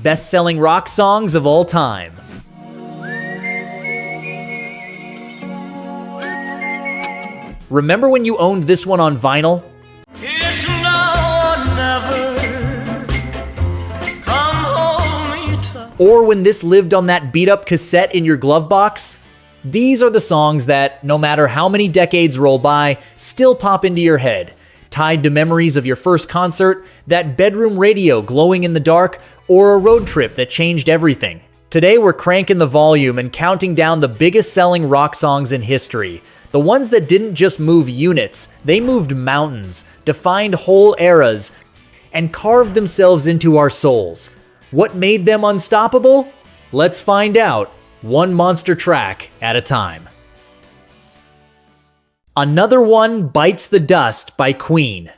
best-selling rock songs of all time. Remember when you owned this one on vinyl? It's now or never. Come hold me tight. Or when this lived on that beat-up cassette in your glove box? These are the songs that, no matter how many decades roll by, still pop into your head, tied to memories of your first concert, that bedroom radio glowing in the dark, or a road trip that changed everything. Today we're cranking the volume and counting down the biggest selling rock songs in history. The ones that didn't just move units, they moved mountains, defined whole eras, and carved themselves into our souls. What made them unstoppable? Let's find out, one monster track at a time. Another One Bites the Dust by Queen.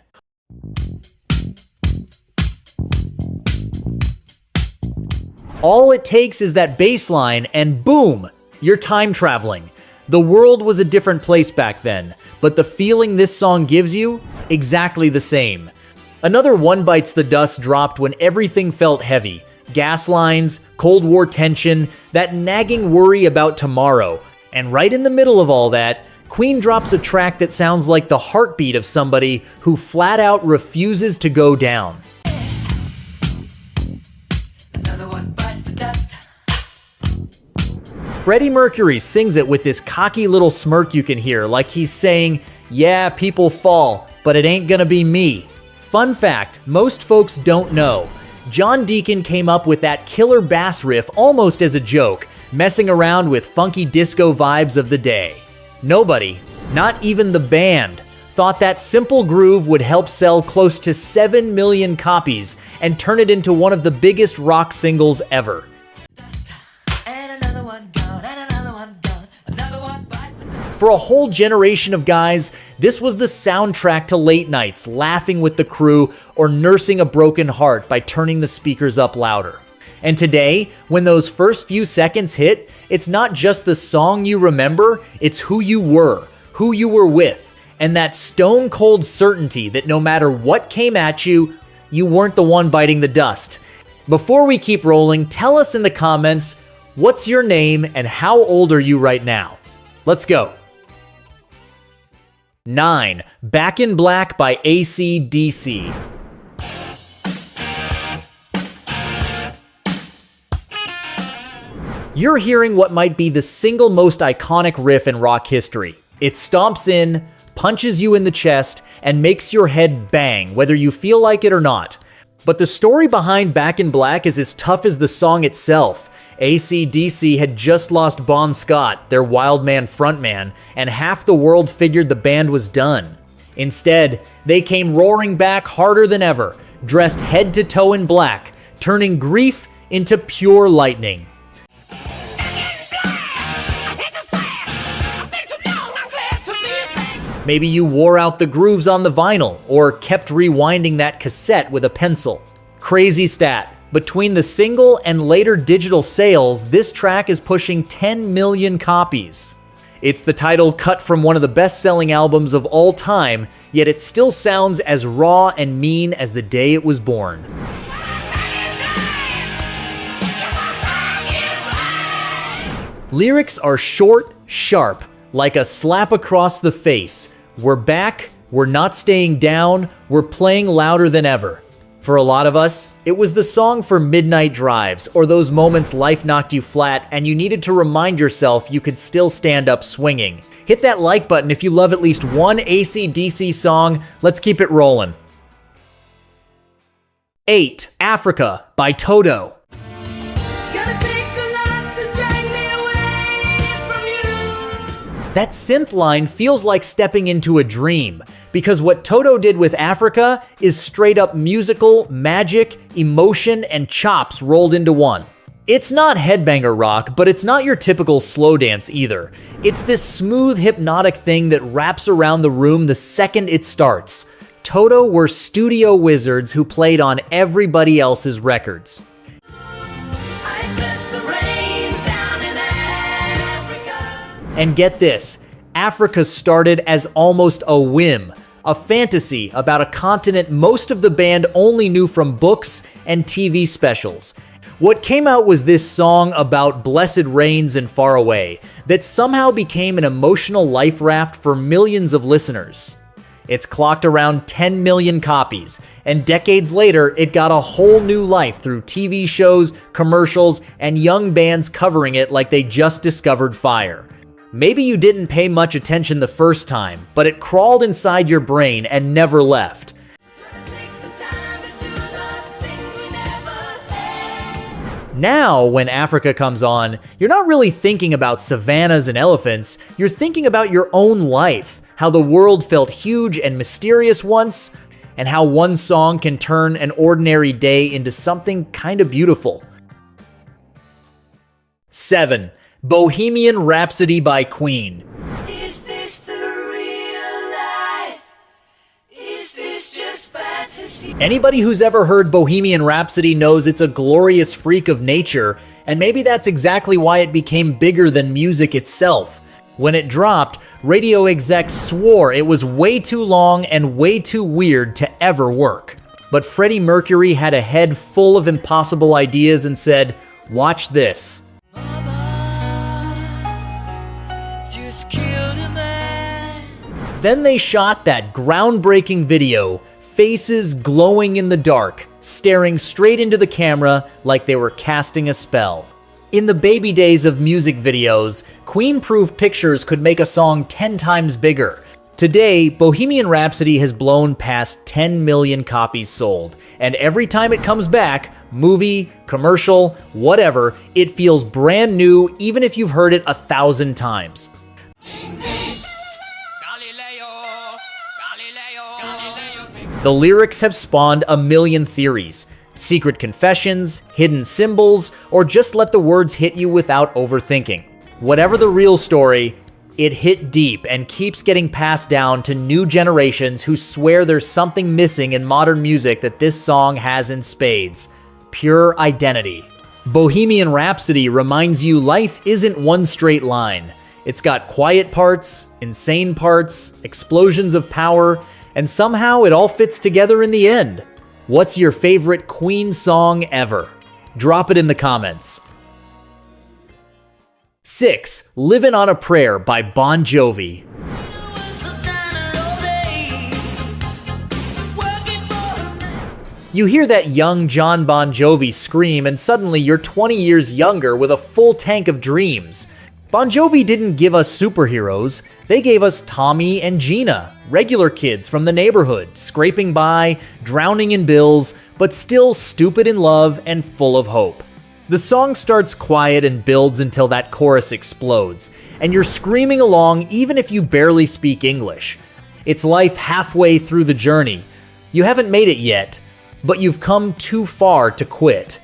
All it takes is that bass line and boom, you're time traveling. The world was a different place back then, but the feeling this song gives you, exactly the same. Another One Bites the Dust dropped when everything felt heavy. Gas lines, Cold War tension, that nagging worry about tomorrow. And right in the middle of all that, Queen drops a track that sounds like the heartbeat of somebody who flat out refuses to go down. Another one bites the dust. Freddie Mercury sings it with this cocky little smirk you can hear, like he's saying, "Yeah, people fall, but it ain't gonna be me." Fun fact, most folks don't know. John Deacon came up with that killer bass riff almost as a joke, messing around with funky disco vibes of the day. Nobody, not even the band, thought that simple groove would help sell close to 7 million copies and turn it into one of the biggest rock singles ever. For a whole generation of guys, this was the soundtrack to late nights, laughing with the crew or nursing a broken heart by turning the speakers up louder. And today, when those first few seconds hit, it's not just the song you remember, it's who you were with, and that stone-cold certainty that no matter what came at you, you weren't the one biting the dust. Before we keep rolling, tell us in the comments, what's your name and how old are you right now? Let's go. 9. Back in Black by AC/DC. You're hearing what might be the single most iconic riff in rock history. It stomps in, punches you in the chest, and makes your head bang, whether you feel like it or not. But the story behind Back in Black is as tough as the song itself. AC/DC had just lost Bon Scott, their Wildman frontman, and half the world figured the band was done. Instead, they came roaring back harder than ever, dressed head to toe in black, turning grief into pure lightning. Maybe you wore out the grooves on the vinyl, or kept rewinding that cassette with a pencil. Crazy stat. Between the single and later digital sales, this track is pushing 10 million copies. It's the title cut from one of the best-selling albums of all time, yet it still sounds as raw and mean as the day it was born. Lyrics are short, sharp, like a slap across the face. We're back, we're not staying down, we're playing louder than ever. For a lot of us, it was the song for midnight drives, or those moments life knocked you flat and you needed to remind yourself you could still stand up swinging. Hit that like button if you love at least one AC/DC song. Let's keep it rolling. 8. Africa by Toto. That synth line feels like stepping into a dream, because what Toto did with Africa is straight up musical, magic, emotion, and chops rolled into one. It's not headbanger rock, but it's not your typical slow dance either. It's this smooth, hypnotic thing that wraps around the room the second it starts. Toto were studio wizards who played on everybody else's records. And get this, Africa started as almost a whim, a fantasy about a continent most of the band only knew from books and TV specials. What came out was this song about blessed rains and far away that somehow became an emotional life raft for millions of listeners. It's clocked around 10 million copies, and decades later, it got a whole new life through TV shows, commercials, and young bands covering it like they just discovered fire. Maybe you didn't pay much attention the first time, but it crawled inside your brain and never left. Now, when Africa comes on, you're not really thinking about savannas and elephants, you're thinking about your own life, how the world felt huge and mysterious once, and how one song can turn an ordinary day into something kind of beautiful. 7. Bohemian Rhapsody by Queen. Is this the real life? Is this just fantasy? Anybody who's ever heard Bohemian Rhapsody knows it's a glorious freak of nature, and maybe that's exactly why it became bigger than music itself. When it dropped, radio execs swore it was way too long and way too weird to ever work. But Freddie Mercury had a head full of impossible ideas and said, "Watch this." Just killed a man. Then they shot that groundbreaking video, faces glowing in the dark, staring straight into the camera like they were casting a spell. In the baby days of music videos, Queen-proof pictures could make a song 10 times bigger. Today, Bohemian Rhapsody has blown past 10 million copies sold, and every time it comes back, movie, commercial, whatever, it feels brand new even if you've heard it 1,000 times. The lyrics have spawned a million theories. Secret confessions, hidden symbols, or just let the words hit you without overthinking. Whatever the real story, it hit deep and keeps getting passed down to new generations who swear there's something missing in modern music that this song has in spades: pure identity. Bohemian Rhapsody reminds you life isn't one straight line. It's got quiet parts, insane parts, explosions of power, and somehow it all fits together in the end. What's your favorite Queen song ever? Drop it in the comments. 6. Livin' on a Prayer by Bon Jovi. You hear that young John Bon Jovi scream and suddenly you're 20 years younger with a full tank of dreams. Bon Jovi didn't give us superheroes, they gave us Tommy and Gina, regular kids from the neighborhood, scraping by, drowning in bills, but still stupid in love and full of hope. The song starts quiet and builds until that chorus explodes, and you're screaming along even if you barely speak English. It's life halfway through the journey. You haven't made it yet, but you've come too far to quit.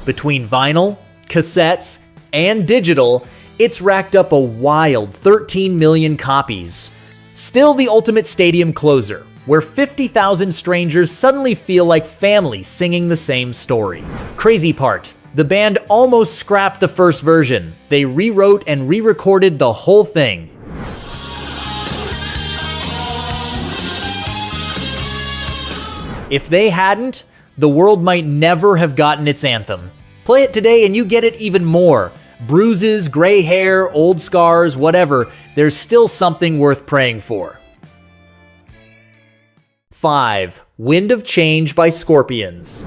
Between vinyl, cassettes, and digital, it's racked up a wild 13 million copies. Still the ultimate stadium closer, where 50,000 strangers suddenly feel like family singing the same story. Crazy part, the band almost scrapped the first version. They rewrote and re-recorded the whole thing. If they hadn't, the world might never have gotten its anthem. Play it today and you get it even more. Bruises, gray hair, old scars, whatever, there's still something worth praying for. 5. Wind of Change by Scorpions.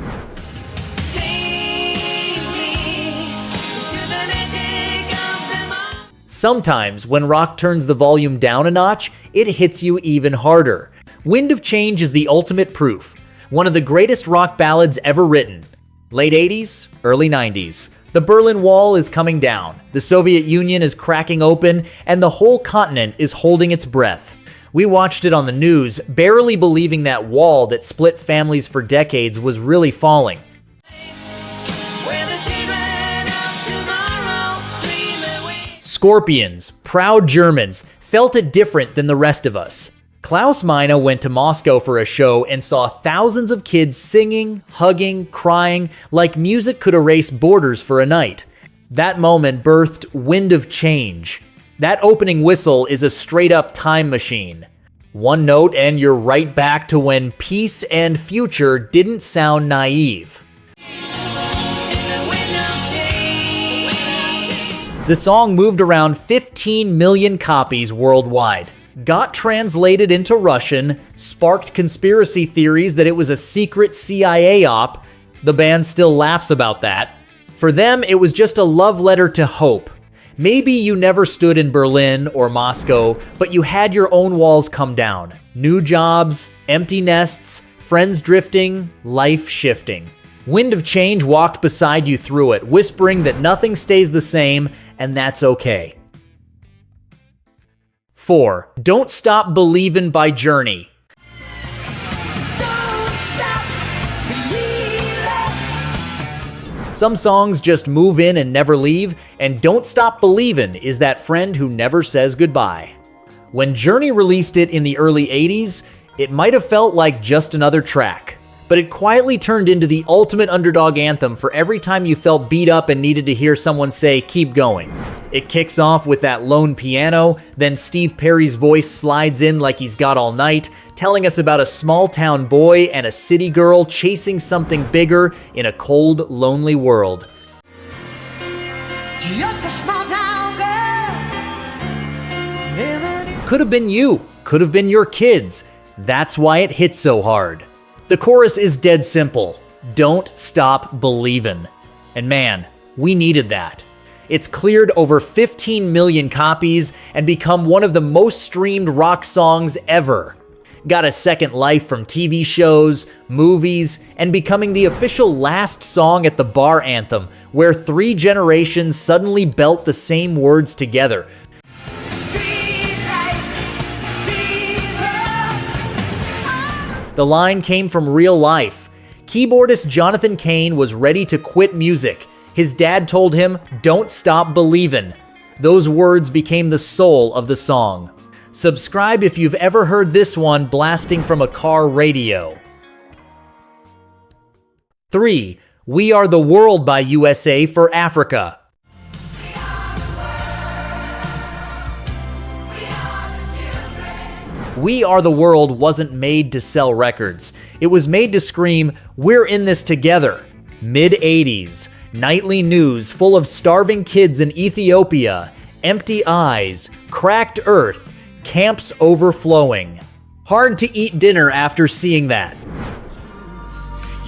Sometimes, when rock turns the volume down a notch, it hits you even harder. Wind of Change is the ultimate proof. One of the greatest rock ballads ever written. Late 80s, early 90s. The Berlin Wall is coming down, the Soviet Union is cracking open, and the whole continent is holding its breath. We watched it on the news, barely believing that wall that split families for decades was really falling. Scorpions, proud Germans, felt it different than the rest of us. Klaus Meine went to Moscow for a show and saw thousands of kids singing, hugging, crying, like music could erase borders for a night. That moment birthed Wind of Change. That opening whistle is a straight-up time machine. One note and you're right back to when peace and future didn't sound naive. The song moved around 15 million copies worldwide, got translated into Russian, sparked conspiracy theories that it was a secret CIA op. The band still laughs about that. For them, it was just a love letter to hope. Maybe you never stood in Berlin or Moscow, but you had your own walls come down. New jobs, empty nests, friends drifting, life shifting. Wind of change walked beside you through it, whispering that nothing stays the same, and that's okay. 4. Don't Stop Believin' by Journey. Some songs just move in and never leave, and Don't Stop Believin' is that friend who never says goodbye. When Journey released it in the early 80s, it might have felt like just another track, but it quietly turned into the ultimate underdog anthem for every time you felt beat up and needed to hear someone say, "Keep going." It kicks off with that lone piano, then Steve Perry's voice slides in like he's got all night, telling us about a small town boy and a city girl chasing something bigger in a cold, lonely world. Just a small town girl. Could have been you, could have been your kids. That's why it hits so hard. The chorus is dead simple. Don't stop believin'. And man, we needed that. It's cleared over 15 million copies and become one of the most streamed rock songs ever. Got a second life from TV shows, movies, and becoming the official last song at the bar anthem, where 3 generations suddenly belt the same words together. The line came from real life. Keyboardist Jonathan Cain was ready to quit music. His dad told him, "Don't stop believin'." Those words became the soul of the song. Subscribe if you've ever heard this one blasting from a car radio. 3. We Are the World by USA for Africa. We Are the World wasn't made to sell records. It was made to scream, "We're in this together." Mid-80s, nightly news full of starving kids in Ethiopia, empty eyes, cracked earth, camps overflowing. Hard to eat dinner after seeing that.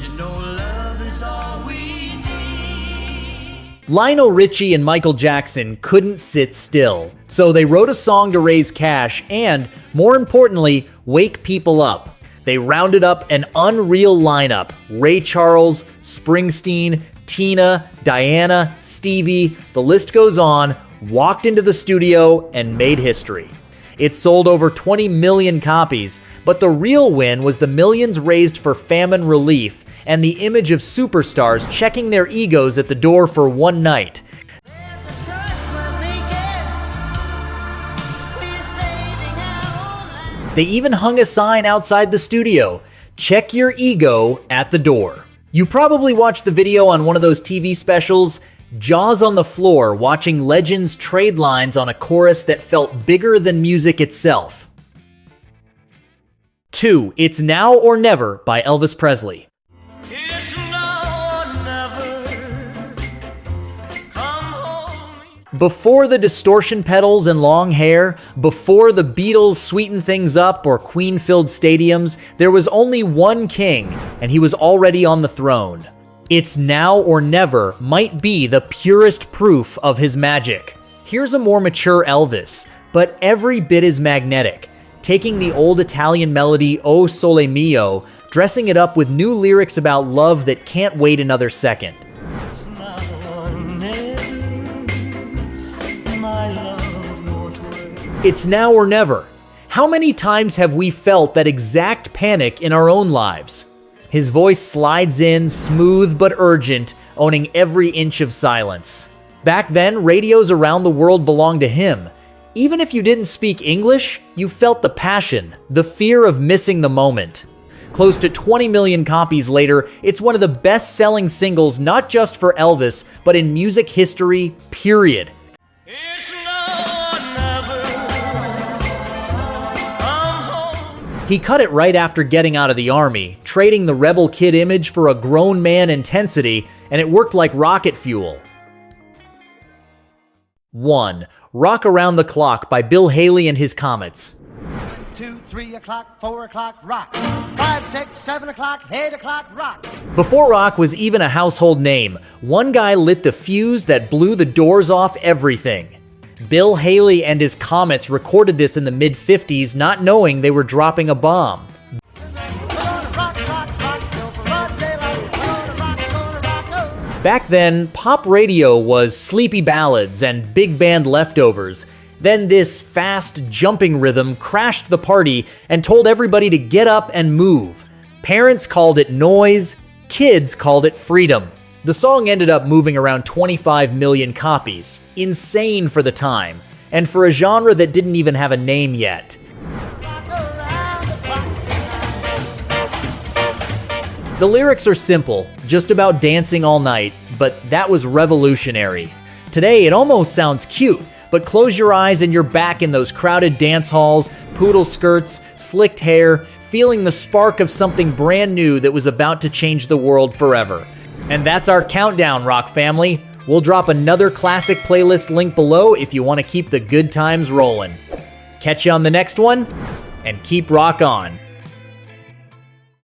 You know love is all we need. Lionel Richie and Michael Jackson couldn't sit still, so they wrote a song to raise cash and, more importantly, wake people up. They rounded up an unreal lineup: Ray Charles, Springsteen, Tina, Diana, Stevie, the list goes on, walked into the studio and made history. It sold over 20 million copies, but the real win was the millions raised for famine relief and the image of superstars checking their egos at the door for one night. They even hung a sign outside the studio: "Check your ego at the door." You probably watched the video on one of those TV specials, jaws on the floor watching legends trade lines on a chorus that felt bigger than music itself. 2. It's Now or Never by Elvis Presley. It's now or never. Come home. Before the distortion pedals and long hair, before the Beatles sweetened things up or Queen-filled stadiums, there was only one king, and he was already on the throne. It's Now or Never might be the purest proof of his magic. Here's a more mature Elvis, but every bit as magnetic, taking the old Italian melody O Sole Mio, dressing it up with new lyrics about love that can't wait another second. It's now or never. My love won't wait. It's now or never. How many times have we felt that exact panic in our own lives? His voice slides in, smooth but urgent, owning every inch of silence. Back then, radios around the world belonged to him. Even if you didn't speak English, you felt the passion, the fear of missing the moment. Close to 20 million copies later, it's one of the best-selling singles not just for Elvis, but in music history, period. It's now or never. Come home. He cut it right after getting out of the army, trading the rebel kid image for a grown man intensity, and it worked like rocket fuel. 1. Rock Around the Clock by Bill Haley and His Comets. 2, 3 o'clock, 4 o'clock, rock. 5, 6, 7 o'clock, 8 o'clock, rock. Before rock was even a household name, one guy lit the fuse that blew the doors off everything. Bill Haley and His Comets recorded this in the mid-50s, not knowing they were dropping a bomb. Back then, pop radio was sleepy ballads and big band leftovers. Then this fast, jumping rhythm crashed the party and told everybody to get up and move. Parents called it noise, kids called it freedom. The song ended up moving around 25 million copies, insane for the time, and for a genre that didn't even have a name yet. The lyrics are simple, just about dancing all night, but that was revolutionary. Today it almost sounds cute, but close your eyes and you're back in those crowded dance halls, poodle skirts, slicked hair, feeling the spark of something brand new that was about to change the world forever. And that's our countdown, Rock family. We'll drop another classic playlist link below if you want to keep the good times rolling. Catch you on the next one, and keep rock on.